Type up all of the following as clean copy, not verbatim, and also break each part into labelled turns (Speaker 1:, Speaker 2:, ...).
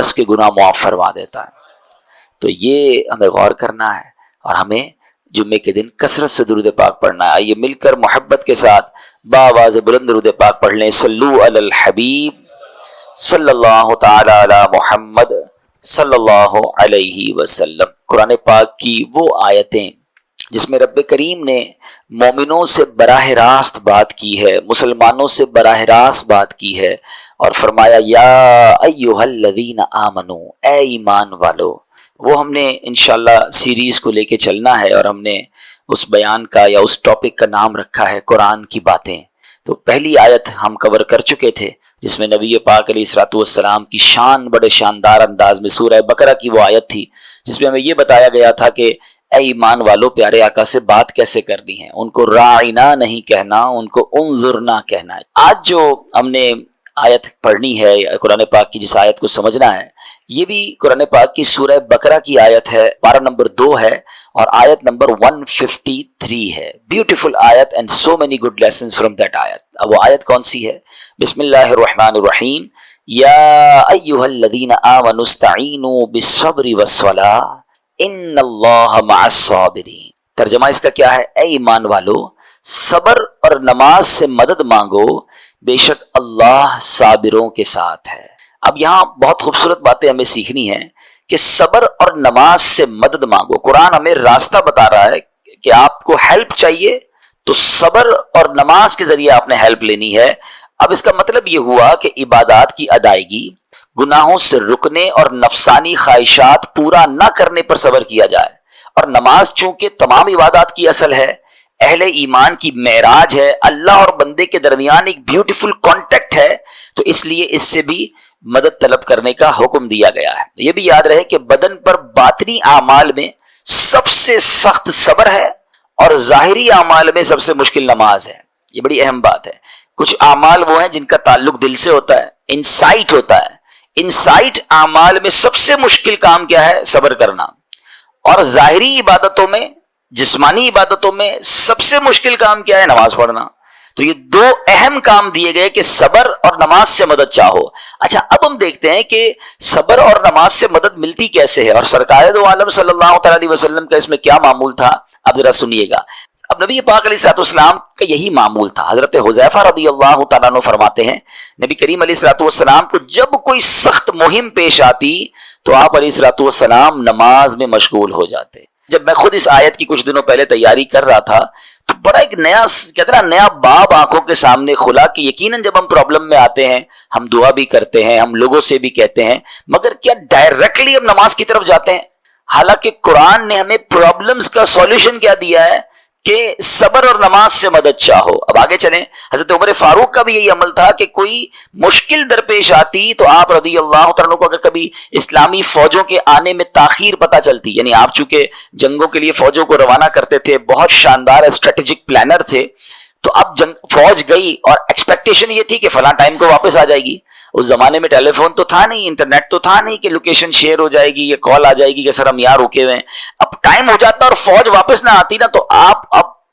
Speaker 1: 10 کے گناہ معاف فرما دیتا ہے۔ تو یہ ہمیں غور کرنا ہے اور ہمیں جمعے کے دن کثرت سے درود پاک پڑھنا ہے۔ آئیے مل کر محبت کے ساتھ بآواز بلند درود پاک پڑھ لیں۔ صلو علی الحبیب صلی اللہ تعالی علی محمد صلی اللہ علیہ وسلم۔ قرآن پاک کی وہ آیتیں جس میں رب کریم نے مومنوں سے براہ راست بات کی ہے، مسلمانوں سے براہ راست بات کی ہے، اور فرمایا یا ایھا الذین آمنو، اے ایمان والو۔ وہ ہم نے انشاءاللہ سیریز کو لے کے چلنا ہے، اور ہم نے اس بیان کا یا اس ٹاپک کا نام رکھا ہے قرآن کی باتیں۔ تو پہلی آیت ہم کور کر چکے تھے جس میں نبی پاک علیہ الصلوۃ والسلام کی شان بڑے شاندار انداز میں، سورہ بقرہ کی وہ آیت تھی جس میں ہمیں یہ بتایا گیا تھا کہ اے ایمان والو، پیارے آقا سے بات کیسے کرنی ہے، ان کو راعنا نہیں کہنا، ان کو انظرنا کہنا ہے۔ آج جو ہم نے آیت پڑھنی ہے قرآن پاک کی، جس آیت کو سمجھنا ہے، یہ بھی قرآن پاک کی سورہ بقرہ کی آیت ہے، پارہ نمبر 2 ہے اور آیت نمبر 153 ہے۔ بیوٹیفل آیت and so many good lessons from that آیت۔ اب وہ آیت کون سی ہے؟ بسم اللہ الرحمن الرحیم، یا ایھا الذین آمنوا استعینوا بالصبر والصلاۃ ان اللہ مع الصابرین۔ ترجمہ اس کا کیا ہے؟ اے ایمان والو، صبر اور نماز سے مدد مانگو، بے شک اللہ صابروں کے ساتھ ہے۔ اب یہاں بہت خوبصورت باتیں ہمیں سیکھنی ہیں کہ صبر اور نماز سے مدد مانگو۔ قرآن ہمیں راستہ بتا رہا ہے کہ آپ کو ہیلپ چاہیے تو صبر اور نماز کے ذریعے آپ نے ہیلپ لینی ہے۔ اب اس کا مطلب یہ ہوا کہ عبادات کی ادائیگی، گناہوں سے رکنے اور نفسانی خواہشات پورا نہ کرنے پر صبر کیا جائے، اور نماز چونکہ تمام عبادات کی اصل ہے، اہل ایمان کی معراج ہے، اللہ اور بندے کے درمیان ایک بیوٹیفل کانٹیکٹ ہے، تو اس لیے اس سے بھی مدد طلب کرنے کا حکم دیا گیا ہے۔ یہ بھی یاد رہے کہ بدن پر باطنی اعمال میں سب سے سخت صبر ہے اور ظاہری اعمال میں سب سے مشکل نماز ہے۔ یہ بڑی اہم بات ہے۔ کچھ اعمال وہ ہیں جن کا تعلق دل سے ہوتا ہے، انسائٹ ہوتا ہے۔ انسائٹ اعمال میں سب سے مشکل کام کیا ہے؟ صبر کرنا۔ اور ظاہری عبادتوں میں، جسمانی عبادتوں میں سب سے مشکل کام کیا ہے؟ نماز پڑھنا۔ تو یہ 2 اہم کام دیے گئے کہ صبر اور نماز سے مدد چاہو۔ اچھا، اب ہم دیکھتے ہیں کہ صبر اور نماز سے مدد ملتی کیسے ہے، اور سرکار دو عالم صلی اللہ تعالی علیہ وسلم کا اس میں کیا معمول تھا، اب ذرا سنیے گا۔ اب نبی پاک علیہ الصلوۃ والسلام کا یہی معمول تھا۔ حضرت حذیفہ رضی اللہ تعالیٰ عنہ فرماتے ہیں، نبی کریم علیہ الصلوۃ والسلام کو جب کوئی سخت مہم پیش آتی تو آپ علیہ الصلوۃ والسلام نماز میں مشغول ہو جاتے۔ جب میں خود اس آیت کی کچھ دنوں پہلے تیاری کر رہا تھا تو بڑا ایک نیا، کہتے ہیں نا، نیا باب آنکھوں کے سامنے کھلا کہ یقیناً جب ہم پرابلم میں آتے ہیں ہم دعا بھی کرتے ہیں، ہم لوگوں سے بھی کہتے ہیں، مگر کیا ڈائریکٹلی ہم نماز کی طرف جاتے ہیں؟ حالانکہ قرآن نے ہمیں پرابلمز کا سولوشن کیا دیا ہے کہ صبر اور نماز سے مدد چاہو۔ اب آگے چلیں، حضرت عمر فاروق کا بھی یہی عمل تھا کہ کوئی مشکل درپیش آتی تو آپ رضی اللہ عنہ کو اگر کبھی اسلامی فوجوں کے آنے میں تاخیر پتہ چلتی، یعنی آپ چونکہ جنگوں کے لیے فوجوں کو روانہ کرتے تھے، بہت شاندار اسٹریٹجک پلانر تھے، تو اب فوج گئی اور ایکسپیکٹیشن یہ تھی کہ فلاں ٹائم کو واپس آ جائے گی۔ اس زمانے میں ٹیلی فون تو تھا نہیں، انٹرنیٹ تو تھا نہیں کہ لوکیشن شیئر ہو جائے گی یا کال آ جائے گی کہ سر ہم یہاں رکے ہوئے ہیں۔ اب ٹائم ہو جاتا اور فوج واپس نہ آتی نا، تو آپ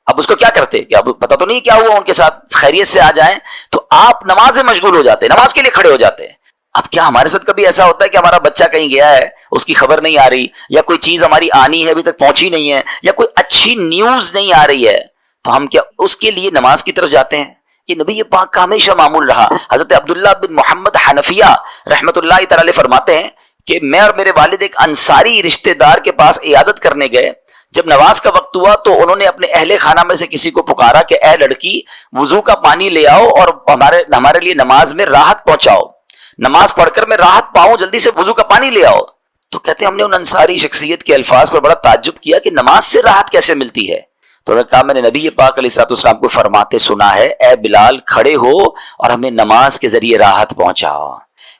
Speaker 1: اب اس کو کیا کرتے کہ اب پتہ تو نہیں کیا ہوا، ان کے ساتھ خیریت سے آ جائیں، تو آپ نماز میں مشغول ہو جاتے، نماز کے لیے کھڑے ہو جاتے۔ اب کیا ہمارے ساتھ کبھی ایسا ہوتا ہے کہ ہمارا بچہ کہیں گیا ہے، اس کی خبر نہیں آ رہی، یا کوئی چیز ہماری آنی ہے ابھی تک پہنچی نہیں ہے، یا کوئی اچھی نیوز نہیں آ رہی ہے، تو ہم کیا اس کے لیے نماز کی طرف جاتے ہیں؟ یہ نبی پاک کا ہمیشہ معمول رہا۔ حضرت عبداللہ بن محمد حنفیہ رحمۃ اللہ تعالی علیہ فرماتے ہیں کہ میں اور میرے والد ایک انصاری رشتہ دار کے پاس عیادت کرنے گئے۔ جب نماز کا وقت ہوا تو انہوں نے اپنے اہل خانہ میں سے کسی کو پکارا کہ اے لڑکی، وضو کا پانی لے آؤ اور ہمارے لیے نماز میں راحت پہنچاؤ، نماز پڑھ کر میں راحت پاؤں، جلدی سے وضو کا پانی لے آؤ۔ تو کہتے ہیں ہم نے ان انصاری شخصیت کے الفاظ پر بڑا تعجب کیا کہ نماز سے راحت کیسے ملتی ہے؟ تو انہوں نے کہا میں نے نبی پاک علیہ الصلوۃ والسلام کو فرماتے سنا ہے، اے بلال کھڑے ہو اور ہمیں نماز کے ذریعے راحت پہنچاؤ۔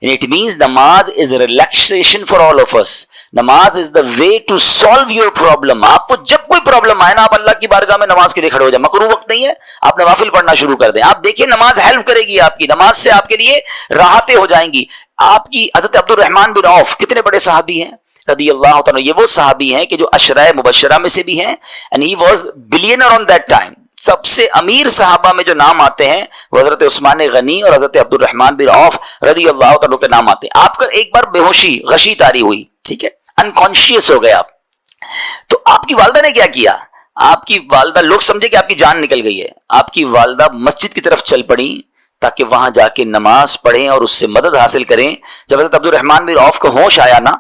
Speaker 1: It means نماز is relaxation for all of us. نماز is the way to solve your problem. آپ کو جب کوئی پرابلم آئے نا، آپ اللہ کی بارگاہ میں نماز کے لیے کھڑے ہو جائیں۔ مکروہ وقت نہیں ہے، آپ نوافل پڑھنا شروع کر دیں۔ آپ دیکھیں نماز ہیلپ کرے گی، آپ کی نماز سے آپ کے لیے راحتیں ہو جائیں گی۔ آپ کی حضرت عبد الرحمن بن عوف کتنے بڑے صحابی ہیں رضی اللہ تعالیٰ، یہ وہ صحابی ہیں کہ جو عشرہ مبشرہ میں سے بھی ہیں، and he was billionaire on that time. سب سے امیر صحابہ میں جو نام آتے ہیں وہ حضرت عثمان غنی اور حضرت عبد الرحمن بن عوف رضی اللہ تعالیٰ کے نام آتے ہیں. آپ کا ایک بار بے ہوشی غشی طاری ہوئی, ٹھیک ہے, انکانشیس ہو گئے آپ, تو آپ کی والدہ نے کیا کیا؟ آپ کی والدہ, لوگ سمجھے کہ آپ کی جان نکل گئی ہے, آپ کی والدہ مسجد کی طرف چل پڑی تاکہ وہاں جا کے نماز پڑھیں اور اس سے مدد حاصل کریں. جب حضرت عبد الرحمن بن عوف کو ہوش آیا نا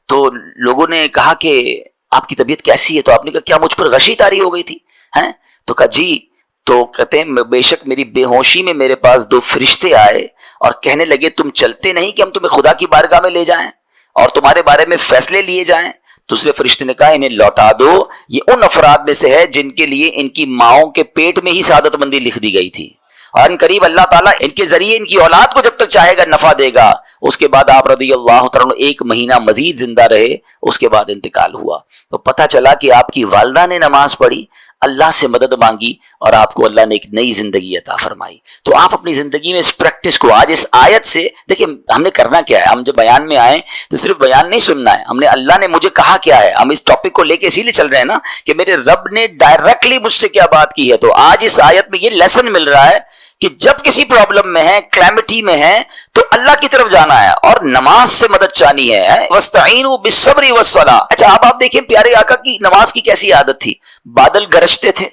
Speaker 1: تو لوگوں نے کہا کہ آپ کی طبیعت کیسی ہے؟ تو آپ نے کہا کیا مجھ پر غشی طاری ہو گئی تھی ہیں؟ تو کہا جی. تو کہتے ہیں بے شک میری بے ہوشی میں میرے پاس 2 فرشتے آئے اور کہنے لگے تم چلتے نہیں کہ ہم تمہیں خدا کی بارگاہ میں لے جائیں اور تمہارے بارے میں فیصلے لیے جائیں؟ دوسرے فرشتے نے کہا انہیں لوٹا دو, یہ ان افراد میں سے ہے جن کے لیے ان کی ماؤں کے پیٹ میں ہی سعادت مندی لکھ دی گئی تھی, اور ان قریب اللہ تعالیٰ ان کے ذریعے ان کی اولاد کو جب تک چاہے گا نفع دے گا. اس کے بعد آپ رضی اللہ تعالیٰ 1 مہینہ مزید زندہ رہے, اس کے بعد انتقال ہوا. تو پتہ چلا کہ آپ کی والدہ نے نماز پڑھی, اللہ سے مدد مانگی اور آپ کو اللہ نے ایک نئی زندگی عطا فرمائی. تو آپ اپنی زندگی میں اس پریکٹس کو آج اس آیت سے دیکھیں, ہم نے کرنا کیا ہے. ہم جب بیان میں آئیں تو صرف بیان نہیں سننا ہے, ہم نے اللہ نے مجھے کہا کیا ہے. ہم اس ٹاپک کو لے کے اسی لیے چل رہے ہیں نا کہ میرے رب نے ڈائریکٹلی مجھ سے کیا بات کی ہے. تو آج اس آیت میں یہ لیسن مل رہا ہے کہ جب کسی پرابلم میں ہے, کلیمٹی میں ہے, تو اللہ کی طرف جانا ہے اور نماز سے مدد چاہنی ہے. وَاسْتَعِينُوا بِالصَّبْرِ وَالصَّلَاةِ. اچھا اب آپ دیکھیں پیارے آقا کی نماز کی کیسی عادت تھی. بادل گرجتے تھے,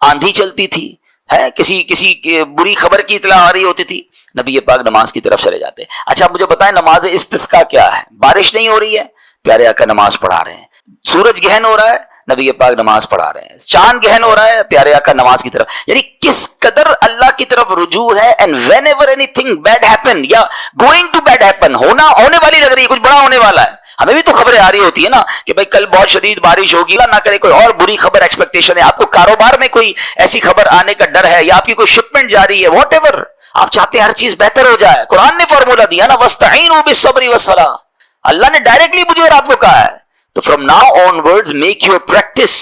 Speaker 1: آندھی چلتی تھی, ہے کسی بری خبر کی اطلاع آ رہی ہوتی تھی, نبی پاک نماز کی طرف چلے جاتے. اچھا مجھے بتائیں نماز استسقاء کیا ہے؟ بارش نہیں ہو رہی ہے, پیارے آقا نماز پڑھا رہے ہیں. سورج گہن ہو رہا ہے, نبی پاک نماز پڑھا رہے ہیں. چاند گہن ہو رہا ہے, پیارے آقا نماز کی طرف. یعنی کس قدر اللہ کی طرف رجوع ہے. And whenever anything bad happen یا گوئنگ ٹو بیڈ ہیپن, ہونے والی لگ رہی ہے, کچھ بڑا ہونے والا ہے. ہمیں بھی تو خبریں آ رہی ہوتی ہے نا کہ بھائی کل بہت شدید بارش ہوگی, اللہ نہ کرے کوئی اور بری خبر ایکسپیکٹیشن ہے. آپ کو کاروبار میں کوئی ایسی خبر آنے کا ڈر ہے یا آپ کی کوئی شپمنٹ جاری ہے, واٹ ایور آپ چاہتے ہیں ہر چیز بہتر ہو جائے. قرآن نے فارمولا دیا نا, وَاسْتَعِينُوا بِالصَّبْرِ وَالصَّلَاةِ. اللہ نے ڈائریکٹلی مجھے اور آپ کو کہا ہے. تو from now on words make your practice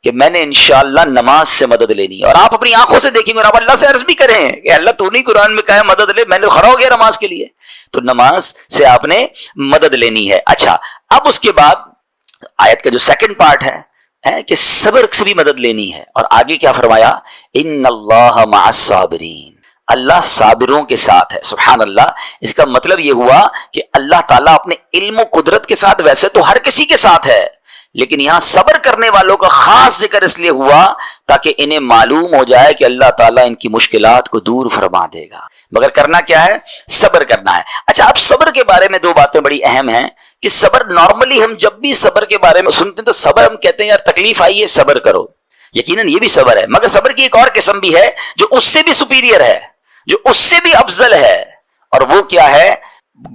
Speaker 1: کہ میں نے انشاءاللہ نماز سے مدد لینی ہے. اور آپ اپنی آنکھوں سے دیکھیں گے اور آپ اللہ سے عرض بھی کریں کہ اللہ تو نہیں قرآن میں کہا ہے مدد لے, میں نے کھڑا ہو گیا نماز کے لیے. تو نماز سے آپ نے مدد لینی ہے. اچھا اب اس کے بعد آیت کا جو سیکنڈ پارٹ ہے کہ صبر سے بھی مدد لینی ہے. اور آگے کیا فرمایا؟ ان اللہ مع الصابرین, اللہ صابروں کے ساتھ ہے. سبحان اللہ. اس کا مطلب یہ ہوا کہ اللہ تعالیٰ اپنے علم و قدرت کے ساتھ ویسے تو ہر کسی کے ساتھ ہے, لیکن یہاں صبر کرنے والوں کا خاص ذکر اس لیے ہوا تاکہ انہیں معلوم ہو جائے کہ اللہ تعالیٰ ان کی مشکلات کو دور فرما دے گا. مگر کرنا کیا ہے؟ صبر کرنا ہے. اچھا اب صبر کے بارے میں 2 باتیں بڑی اہم ہیں کہ صبر نارملی ہم جب بھی صبر کے بارے میں سنتے ہیں تو صبر ہم کہتے ہیں یار تکلیف آئی ہے صبر کرو. یقیناً یہ بھی صبر ہے, مگر صبر کی ایک اور قسم بھی ہے جو اس سے بھی سپیریئر ہے, جو اس سے بھی افضل ہے. اور وہ کیا ہے؟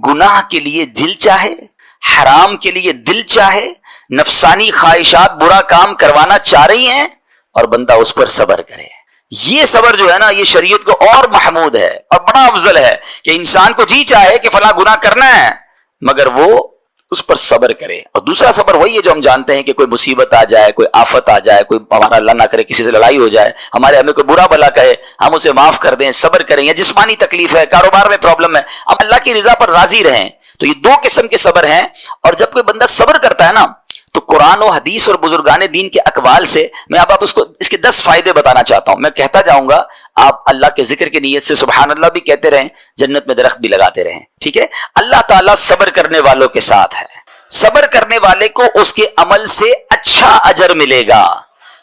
Speaker 1: گناہ کے لیے دل چاہے, حرام کے لیے دل چاہے, نفسانی خواہشات برا کام کروانا چاہ رہی ہیں اور بندہ اس پر صبر کرے. یہ صبر جو ہے نا یہ شریعت کو اور محمود ہے اور بڑا افضل ہے کہ انسان کو جی چاہے کہ فلاں گناہ کرنا ہے مگر وہ اس پر صبر کرے. اور دوسرا صبر وہی ہے جو ہم جانتے ہیں کہ کوئی مصیبت آ جائے, کوئی آفت آ جائے, کوئی ہمارا اللہ نہ کرے کسی سے لڑائی ہو جائے, ہمیں کوئی برا بھلا کہے, ہم اسے معاف کر دیں, صبر کریں. یا جسمانی تکلیف ہے, کاروبار میں پرابلم ہے, ہم اللہ کی رضا پر راضی رہیں. تو یہ 2 قسم کے صبر ہیں. اور جب کوئی بندہ صبر کرتا ہے نا تو قرآن و حدیث اور بزرگان دین کے اقوال سے میں آپ اس کے 10 فائدے بتانا چاہتا ہوں. میں کہتا جاؤں گا, آپ اللہ کے ذکر کی نیت سے سبحان اللہ بھی کہتے رہیں, جنت میں درخت بھی لگاتے رہیں. ٹھیک ہے. اللہ تعالیٰ صبر کرنے والوں کے ساتھ ہے. صبر کرنے والے کو اس کے عمل سے اچھا اجر ملے گا,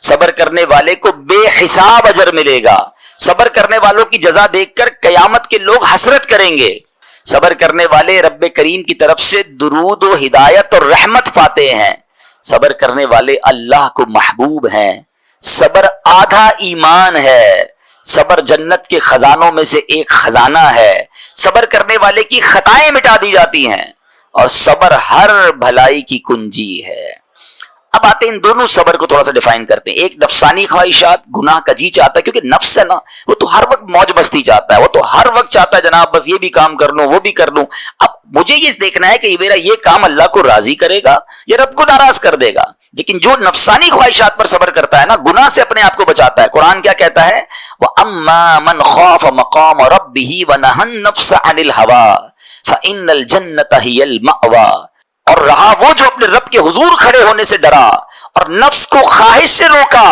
Speaker 1: صبر کرنے والے کو بے حساب اجر ملے گا. صبر کرنے والوں کی جزا دیکھ کر قیامت کے لوگ حسرت کریں گے. صبر کرنے والے رب کریم کی طرف سے درود و ہدایت اور رحمت پاتے ہیں. صبر کرنے والے اللہ کو محبوب ہیں. صبر آدھا ایمان ہے. صبر جنت کے خزانوں میں سے ایک خزانہ ہے. صبر کرنے والے کی خطائیں مٹا دی جاتی ہیں اور صبر ہر بھلائی کی کنجی ہے. اب آتے ہیں ان دونوں صبر کو تھوڑا سا ڈیفائن کرتے ہیں. ایک نفسانی خواہشات, گناہ کا جی چاہتا ہے, کیونکہ نفس ہے نا وہ تو ہر وقت موج مستی چاہتا ہے, وہ تو ہر وقت چاہتا ہے جناب بس یہ بھی کام کر لوں وہ بھی کر لوں. اب مجھے یہ دیکھنا ہے کہ میرا یہ کام اللہ کو راضی کرے گا یا رب کو ناراض کر دے گا. لیکن جو نفسانی خواہشات پر صبر کرتا ہے نا, گناہ سے اپنے آپ کو بچاتا ہے. قرآن کیا کہتا ہے؟ وَأَمَّا مَنْ خَافَ مَقَامَ رَبِّهِ وَنَهَى النَّفْسَ عَنِ الْهَوَىٰ فَإِنَّ الْجَنَّةَ هِيَ الْمَأْوَىٰ. اور رہا وہ جو اپنے رب کے حضور کھڑے ہونے سے ڈرا اور نفس کو خواہش سے روکا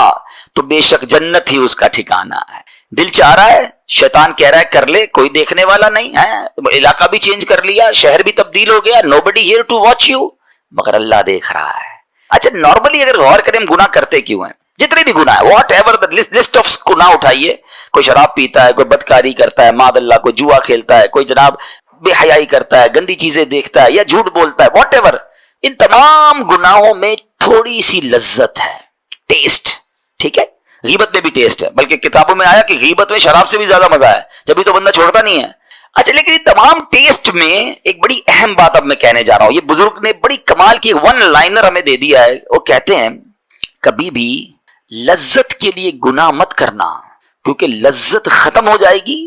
Speaker 1: تو بے شک جنت ہی اس کا ٹھکانہ ہے. دل چاہ رہا ہے, شیطان کہہ رہا ہے کر لے, کوئی دیکھنے والا نہیں ہے, علاقہ بھی چینج کر لیا, شہر بھی تبدیل ہو گیا, nobody here to watch you, مگر اللہ دیکھ رہا ہے. اچھا نارملی اگر غور کریں ہم گناہ کرتے کیوں ہیں؟ جتنے بھی گناہ ہے, what ever the list of گناہ اٹھائیے, کوئی شراب پیتا ہے, کوئی بدکاری کرتا ہے, معاذ اللہ کوئی جوا کھیلتا ہے, کوئی جناب بے حیائی کرتا ہے, گندی چیزیں دیکھتا ہے یا جھوٹ بولتا ہے, واٹ ایور, ان تمام گناہوں میں تھوڑی سی لذت ہے, ٹیسٹ. ٹھیک ہے, غیبت میں بھی ٹیسٹ ہے, بلکہ کتابوں میں آیا کہ غیبت میں شراب سے بھی زیادہ مزہ ہے, جبھی تو بندہ چھوڑتا نہیں ہے. اچھا لیکن یہ تمام ٹیسٹ میں ایک بڑی اہم بات اب میں کہنے جا رہا ہوں. یہ بزرگ نے بڑی کمال کی ون لائنر ہمیں دے دیا ہے. وہ کہتے ہیں کبھی بھی لذت کے لیے گناہ مت کرنا, کیونکہ لذت ختم ہو جائے گی,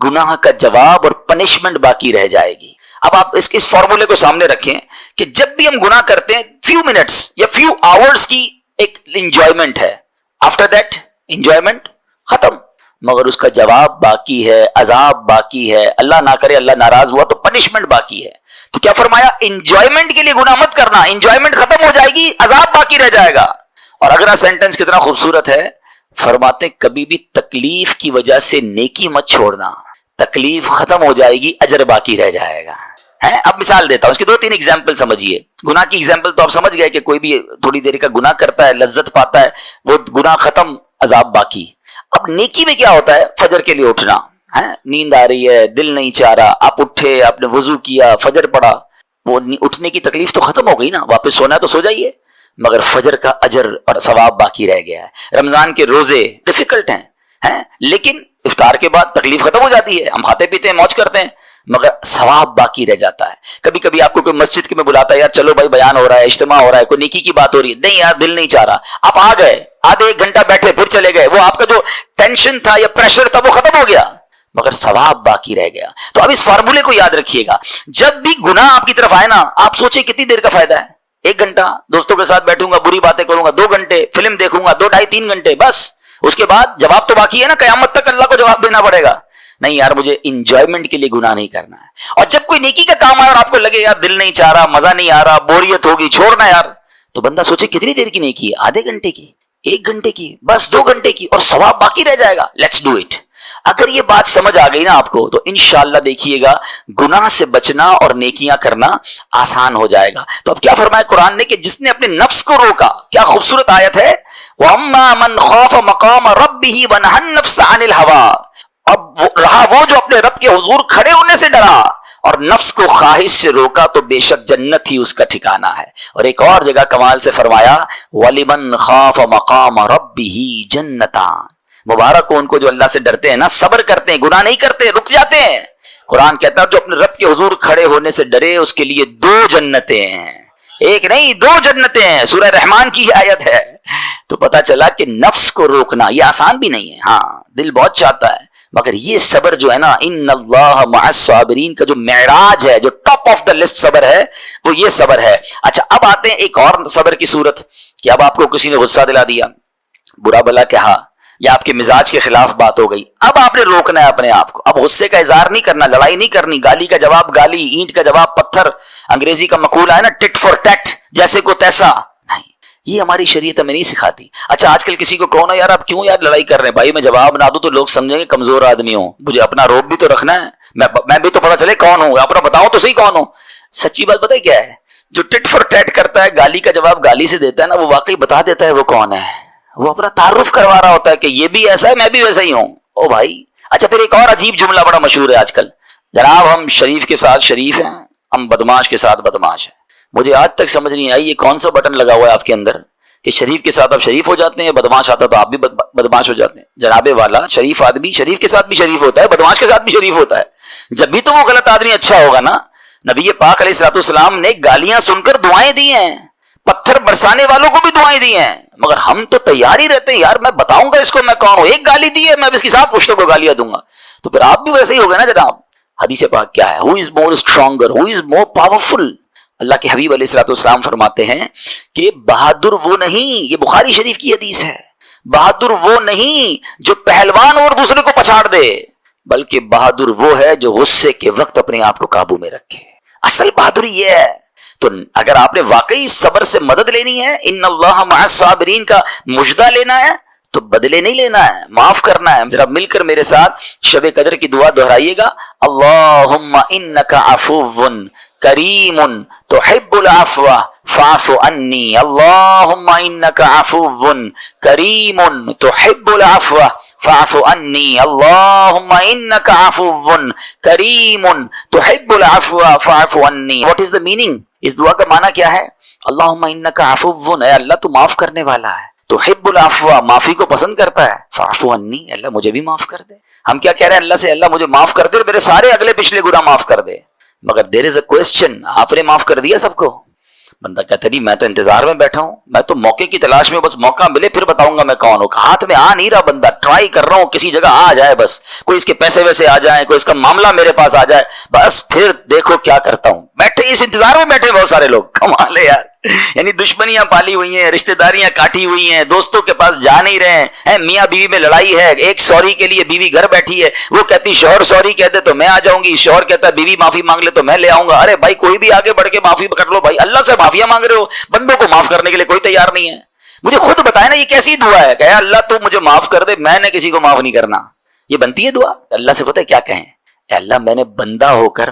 Speaker 1: گناہ کا جواب اور پنشمنٹ باقی رہ جائے گی. اب آپ اس فارمولے کو سامنے رکھیں کہ جب بھی ہم گناہ کرتے ہیں فیو منٹس یا فیو آورز کی ایک انجوائمنٹ ہے, آفٹر دیٹ انجوائمنٹ ختم, مگر اس کا جواب باقی ہے, عذاب باقی ہے, اللہ نہ کرے اللہ ناراض ہوا تو پنشمنٹ باقی ہے. تو کیا فرمایا, انجوائمنٹ کے لیے گناہ مت کرنا, انجوائمنٹ ختم ہو جائے گی, عذاب باقی رہ جائے گا. اور اگلا سینٹنس کتنا خوبصورت ہے, فرماتے کبھی بھی تکلیف کی وجہ سے نیکی مت چھوڑنا, تکلیف ختم ہو جائے گی, اجر باقی رہ جائے گا. اب مثال دیتا ہوں, اس کی 2-3 ایگزامپل سمجھیے. گناہ کی ایگزامپل تو آپ سمجھ گئے کہ کوئی بھی تھوڑی دیر کا گناہ کرتا ہے, لذت پاتا ہے, وہ گناہ ختم, عذاب باقی. اب نیکی میں کیا ہوتا ہے, فجر کے لیے اٹھنا, نیند آ رہی ہے, دل نہیں چاہ رہا, آپ اٹھے, آپ نے وضو کیا, فجر پڑھا, وہ اٹھنے کی تکلیف تو ختم ہو گئی نا, واپس سونا ہے تو سو جائیے, مگر فجر کا اجر اور ثواب باقی رہ گیا ہے. رمضان کے روزے ڈیفیکلٹ ہیں, لیکن افطار کے بعد تکلیف ختم ہو جاتی ہے, ہم کھاتے پیتے ہیں, موج کرتے ہیں, مگر ثواب باقی رہ جاتا ہے. کبھی کبھی آپ کو کوئی مسجد میں بلاتا ہے, یار چلو بھائی بیان ہو رہا ہے, اجتماع ہو رہا ہے, کوئی نیکی کی بات ہو رہی ہے, نہیں یار دل نہیں چاہ رہا, آپ آ گئے, آدھے 1 گھنٹہ بیٹھے, پھر چلے گئے, وہ آپ کا جو ٹینشن تھا یا پریشر تھا وہ ختم ہو گیا, مگر ثواب باقی رہ گیا. تو اب اس فارمولے کو یاد رکھیے گا, جب بھی گناہ آپ کی طرف آئے نا, آپ سوچیں کتنی دیر کا فائدہ ہے. 1 گھنٹہ دوستوں کے ساتھ بیٹھوں گا, بری باتیں کروں گا, 2 گھنٹے فلم دیکھوں گا, 2 ڈھائی 3 گھنٹے, بس اس کے بعد جواب تو باقی ہے نا, قیامت تک اللہ کو جواب دینا پڑے گا. نہیں یار مجھے انجوائمنٹ کے لیے گناہ نہیں کرنا ہے. اور جب کوئی نیکی کا کام آئے اور آپ کو لگے یار دل نہیں چاہ رہا, مزہ نہیں آ رہا, بوریت ہوگی, چھوڑنا یار, تو بندہ سوچے کتنی دیر کی نیکی ہے, آدھے گھنٹے کی, 1 گھنٹے کی, بس 2 گھنٹے کی, اور ثواب باقی رہ جائے گا. Let's do it. اگر یہ بات سمجھ آ گئی نا آپ کو, تو انشاءاللہ دیکھیے گا گناہ سے بچنا اور نیکیاں کرنا آسان ہو جائے گا. تو اب کیا فرمایا قرآن نے کہ جس نے اپنے نفس کو روکا, کیا خوبصورت آیت ہے, وَأَمَّا مَنْ خَافَ مَقَامَ رَبِّهِ وَنَهَى النَّفْسَ عَنِ الْهَوَىٰ, اب رہا وہ جو اپنے رب کے حضور کھڑے ہونے سے ڈرا اور نفس کو خواہش سے روکا, تو بے شک جنت ہی اس کا ٹھکانہ ہے. اور ایک اور جگہ کمال سے فرمایا, وَلِمَنْ خَافَ مَقَامَ رَبِّهِ جَنَّتَانِ, مبارک ہو ان کو جو اللہ سے ڈرتے ہیں نا, صبر کرتے ہیں, گناہ نہیں کرتے, رک جاتے ہیں. قرآن کہتا ہے جو اپنے رب کے حضور کھڑے ہونے سے ڈرے, اس کے لیے 2 جنتیں ہیں, 1 نہیں 2 جنتیں ہیں. سورہ رحمان کی آیت ہے. تو پتا چلا کہ نفس کو روکنا یہ آسان بھی نہیں ہے. ہاں دل بہت چاہتا ہے, مگر یہ صبر جو ہے نا, ان اللہ مع الصابرین کا جو معراج ہے, جو ٹاپ آف دا لسٹ صبر ہے, وہ یہ صبر ہے. اچھا اب آتے ہیں ایک اور صبر کی صورت, کہ اب آپ کو کسی نے غصہ دلا دیا, برا بلا کہا, یا آپ کے مزاج کے خلاف بات ہو گئی, اب آپ نے روکنا ہے اپنے آپ کو. اب غصے کا اظہار نہیں کرنا, لڑائی نہیں کرنی, گالی کا جواب گالی, اینٹ کا جواب پتھر, انگریزی کا مقولہ ہے نا ٹٹ فار ٹیٹ, جیسے کو تیسا نہیں, یہ ہماری شریعت ہمیں نہیں سکھاتی. اچھا آج کل کسی کو کہو نا یار آپ کیوں یار لڑائی کر رہے ہیں, بھائی میں جواب نہ دوں تو لوگ سمجھیں گے کمزور آدمی ہوں, مجھے اپنا روب بھی تو رکھنا ہے, میں بھی تو پتا چلے کون ہوں, اپنا بتاؤ تو صحیح کون ہوں. سچی بات پتہ ہے کیا ہے, جو ٹٹ فار ٹیٹ کرتا ہے, گالی کا جواب گالی سے دیتا ہے نا, وہ واقعی بتا دیتا ہے وہ کون ہے, وہ اپنا تعارف کروا رہا ہوتا ہے کہ یہ بھی ایسا ہے, میں بھی ویسا ہی ہوں. او بھائی. اچھا پھر ایک اور عجیب جملہ بڑا مشہور ہے آج کل, جناب ہم شریف کے ساتھ شریف ہیں, ہم بدماش کے ساتھ بدماش ہیں. مجھے آج تک سمجھ نہیں آئی یہ کون سا بٹن لگا ہوا ہے آپ کے اندر کہ شریف کے ساتھ آپ شریف ہو جاتے ہیں, بدماش آتا تو آپ بھی بدماش ہو جاتے ہیں. جناب والا, شریف آدمی شریف کے ساتھ بھی شریف ہوتا ہے, بدماش کے ساتھ بھی شریف ہوتا ہے. جب بھی تو وہ غلط آدمی اچھا ہوگا نا. نبی پاک علیہ الصلوۃ والسلام نے گالیاں سن کر دعائیں دی ہیں, پتھر برسانے والوں کو بھی دعائیں دی ہیں, مگر ہم تو تیار ہی رہتے ہیں, یار میں بتاؤں گا اس کو میں کون ہوں, ایک گالی دی ہے میں اس کے ساتھ پشتوں کو گالیاں دوں گا. تو پھر آپ بھی ویسے ہی ہو گئے نا جناب. حدیث پاک کیا ہے, ہو از مور اسٹرانگر, ہو از مور پاورفل. اللہ کے حبیب علیہ الصلوۃ والسلام فرماتے ہیں کہ بہادر وہ نہیں, یہ بخاری شریف کی حدیث ہے, بہادر وہ نہیں جو پہلوان اور دوسرے کو پچھاڑ دے, بلکہ بہادر وہ ہے جو غصے کے وقت اپنے آپ کو قابو میں رکھے. اصل بہادری یہ ہے. تو اگر آپ نے واقعی صبر سے مدد لینی ہے, ان اللہ مع الصابرین کا مجدہ لینا ہے, تو بدلے نہیں لینا ہے، معاف کرنا ہے. ذرا مل کر میرے ساتھ شب قدر کی دعا دہرائیے گا. اللہم انک عفو کریم تحب العفو فاعف عنی. اللہم انک عفو کریم تحب العفو فاعف عنی. اللہم انک عفو کریم تحب العفو فاعف عنی. What is the meaning؟ اس دعا کا معنی کیا ہے؟ اللہم انک عفو، اے اللہ تو معاف کرنے والا ہے، تحب العفو، معافی کو پسند کرتا ہے، فاعف عنی، اللہ مجھے بھی معاف کر دے. ہم کیا کہہ رہے ہیں اللہ سے؟ اللہ مجھے معاف کر دے اور میرے سارے اگلے پچھلے گناہ معاف کر دے. مگر دیر از اے کوسچن، آپ نے معاف کر دیا سب کو؟ بندہ کہتا نہیں، میں تو انتظار میں بیٹھا ہوں، میں تو موقع کی تلاش میں، بس موقع ملے پھر بتاؤں گا میں کون ہوں. ہاتھ میں آ نہیں رہا بندہ، ٹرائی کر رہا ہوں کسی جگہ آ جائے، بس کوئی اس کے پیسے ویسے آ جائیں، کوئی اس کا معاملہ میرے پاس آ جائے، بس پھر دیکھو کیا کرتا ہوں. بیٹھے اس انتظار میں بیٹھے بہت سارے لوگ، کمال ہے یار. یعنی دشمنیاں پالی ہوئی ہیں، رشتہ داریاں کاٹی ہوئی ہیں، دوستوں کے پاس جا نہیں رہے ہیں، میاں بیوی میں لڑائی ہے، ایک سوری کے لیے بیوی گھر بیٹھی ہے، وہ کہتی شوہر سوری کہتے تو میں آ جاؤں گی، شوہر کہتا ہے بیوی معافی مانگ لے تو میں لے آؤں گا. ارے بھائی کوئی بھی آگے بڑھ کے معافی کر لو بھائی، اللہ سے معافیاں مانگ رہے ہو، بندوں کو معاف کرنے کے لیے کوئی تیار نہیں ہے. مجھے خود بتائے نا یہ کیسی دعا ہے کہ اللہ تو مجھے معاف کر دے، میں نے کسی کو معاف نہیں کرنا. یہ بنتی ہے دعا؟ اللہ سے پتہ ہے کیا کہیں؟ اے اللہ میں نے بندہ ہو کر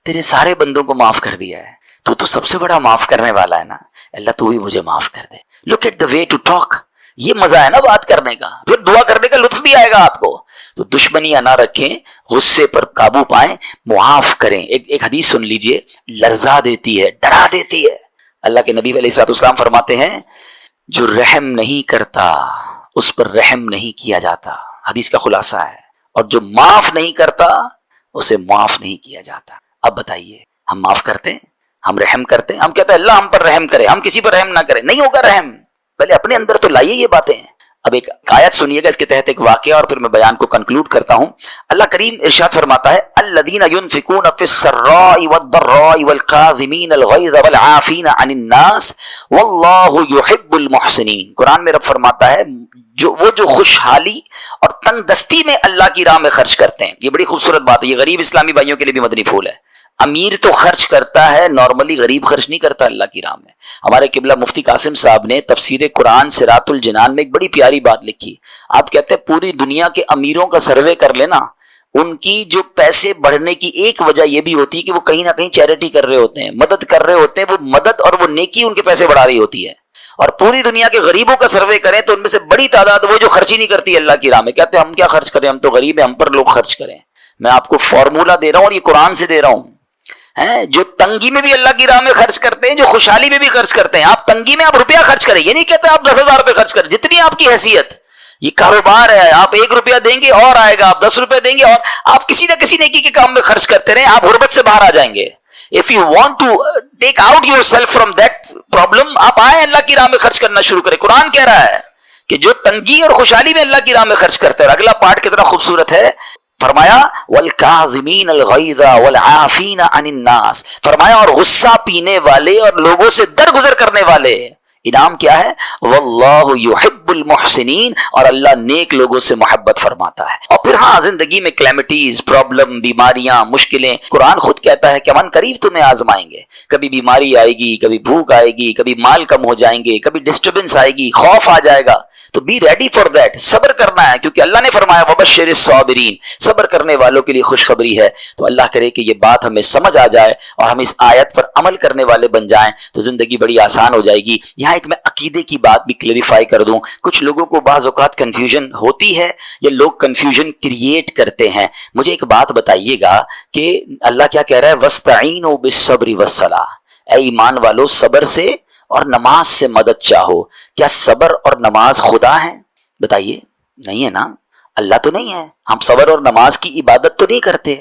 Speaker 1: تیرے سارے بندوں کو معاف کر دیا ہے، تو سب سے بڑا معاف کرنے والا ہے نا، اللہ تو بھی مجھے معاف کر دے. Look at the way to talk, یہ مزہ ہے نا بات کرنے کا، پھر دعا کرنے کا لطف بھی آئے گا آپ کو. تو دشمنیاں نہ رکھیں، غصے پر قابو پائیں، معاف کریں. ایک حدیث سن لیجئے، لرزا دیتی ہے، ڈرا دیتی ہے. اللہ کے نبی علیہ الصلوۃ والسلام فرماتے ہیں جو رحم نہیں کرتا اس پر رحم نہیں کیا جاتا. حدیث کا خلاصہ ہے. اور جو معاف نہیں کرتا اسے معاف نہیں کیا جاتا. اب بتائیے ہم معاف کرتے ہیں؟ ہم رحم کرتے ہیں؟ ہم کہتے ہیں اللہ ہم پر رحم کرے، ہم کسی پر رحم نہ کریں. نہیں ہوگا رحم، پہلے اپنے اندر تو لائیے یہ باتیں. اب ایک آیت سنیے گا، اس کے تحت ایک واقعہ، اور پھر میں بیان کو کنکلوڈ کرتا ہوں. اللہ کریم ارشاد فرماتا ہے الذین ينفقون فی السراء والضراء والکاظمین الغیظ والعافین عن الناس واللہ یحب المحسنین. قرآن میں رب فرماتا ہے جو خوشحالی اور تنگ دستی میں اللہ کی راہ میں خرچ کرتے ہیں. یہ بڑی خوبصورت بات ہے، یہ غریب اسلامی بھائیوں کے لیے بھی مدنی پھول ہے. امیر تو خرچ کرتا ہے نارملی، غریب خرچ نہیں کرتا اللہ کی راہ میں. ہمارے قبلہ مفتی قاسم صاحب نے تفسیر قرآن صراط الجنان میں ایک بڑی پیاری بات لکھی. آپ کہتے ہیں پوری دنیا کے امیروں کا سروے کر لینا، ان کی جو پیسے بڑھنے کی ایک وجہ یہ بھی ہوتی ہے کہ وہ کہیں نہ کہیں چیریٹی کر رہے ہوتے ہیں، مدد کر رہے ہوتے ہیں. وہ مدد اور وہ نیکی ان کے پیسے بڑھا رہی ہوتی ہے. اور پوری دنیا کے غریبوں کا سروے کریں تو ان میں سے بڑی تعداد وہ جو خرچ ہی نہیں کرتی اللہ کی راہ میں. کہتے ہیں ہم کیا خرچ کریں، ہم تو غریب ہیں، ہم پر لوگ خرچ کریں. میں آپ کو فارمولا دے رہا ہوں اور یہ قرآن سے دے رہا ہوں. جو تنگی میں بھی اللہ کی راہ میں خرچ کرتے ہیں، جو خوشحالی میں بھی خرچ کرتے ہیں. آپ تنگی میں آپ روپیہ خرچ کریں، یہ نہیں کہتے آپ 10,000 روپے خرچ کریں، جتنی آپ کی حیثیت. یہ کاروبار ہے، آپ 1 روپیہ دیں گے اور آئے گا، آپ 10 روپے دیں گے اور آپ کسی نہ کسی نیکی کے کام میں خرچ کرتے رہیں، آپ غربت سے باہر آ جائیں گے. If you want to take out yourself from that problem، آپ آئیں اللہ کی راہ میں خرچ کرنا شروع کریں. قرآن کہہ رہا ہے کہ جو تنگی اور خوشحالی میں اللہ کی راہ میں خرچ کرتے ہیں. اور اگلا پارٹ کتنا خوبصورت ہے، فرمایا والکاظمین الغیظ والعافین عن الناس، فرمایا اور غصہ پینے والے اور لوگوں سے درگزر کرنے والے. انعام کیا ہے؟ واللہ یحب المحسنین، اور اللہ نیک لوگوں سے محبت فرماتا ہے. اور پھر ہاں زندگی میں کلیمٹیز، پرابلم، بیماریاں، مشکلیں، قرآن خود کہتا ہے کہ من قریب تمہیں آزمائیں گے. کبھی بیماری آئے گی، کبھی بھوک آئے گی، کبھی مال کم ہو جائیں گے، کبھی ڈسٹربنس آئے گی، خوف آ جائے گا. تو بی ریڈی فار دیٹ، صبر کرنا ہے، کیونکہ اللہ نے فرمایا وبشر الصابرین، صبر کرنے والوں کے لیے خوشخبری ہے. تو اللہ کرے کہ یہ بات ہمیں سمجھ آ جائے اور ہم اس آیت پر عمل کرنے والے بن جائیں تو زندگی بڑی آسان ہو جائے گی. یہاں ایک میں عقیدے کی بات بھی کلیریفائی کر دوں. کچھ لوگوں کو بعض اوقات کنفیوژن ہوتی ہے یا لوگ کنفیوژن کریٹ کرتے ہیں. مجھے ایک بات بتائیے گا کہ اللہ کیا کہہ رہا ہے وَاسْتَعِينُوا بِالصَّبْرِ وَالصَّلَاةِ، اے ایمان والو صبر سے اور نماز سے مدد چاہو. کیا صبر اور نماز خدا ہیں؟ بتائیے. نہیں ہے نا، اللہ تو نہیں ہے. ہم صبر اور نماز کی عبادت تو نہیں کرتے.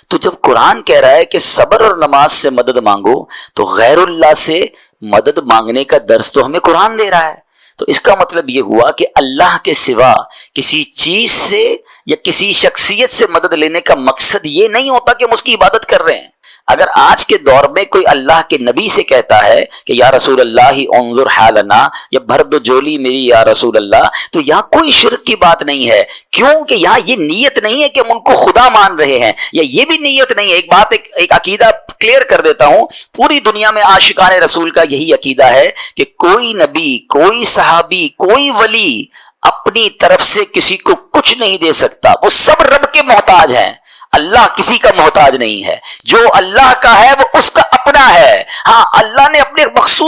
Speaker 1: تو جب قرآن کہہ رہا ہے کہ صبر اور نماز سے مدد مانگو تو غیر اللہ سے مدد مانگنے کا درس تو ہمیں قرآن دے رہا ہے. تو اس کا مطلب یہ ہوا کہ اللہ کے سوا کسی چیز سے یا کسی شخصیت سے مدد لینے کا مقصد یہ نہیں ہوتا کہ ہم اس کی عبادت کر رہے ہیں. اگر آج کے دور میں کوئی اللہ کے نبی سے کہتا ہے کہ یا رسول اللہ انظر حالنا، یا بھر دو جولی میری یا رسول اللہ، تو یہاں کوئی شرک کی بات نہیں ہے. کیونکہ یہاں یہ نیت نہیں ہے کہ ہم ان کو خدا مان رہے ہیں، یا یہ بھی نیت نہیں ہے. ایک بات ایک عقیدہ کلیئر کر دیتا ہوں، پوری دنیا میں عاشقان رسول کا یہی عقیدہ ہے کہ کوئی نبی، کوئی صحابی، کوئی ولی اپنی اپنی طرف سے کسی کو کچھ نہیں دے سکتا، وہ سب رب کے محتاج ہیں، اللہ کسی کا محتاج نہیں ہے، جو اللہ کا ہے وہ اس کا اپنا ہے۔ ہاں اللہ نے اپنے مخصوص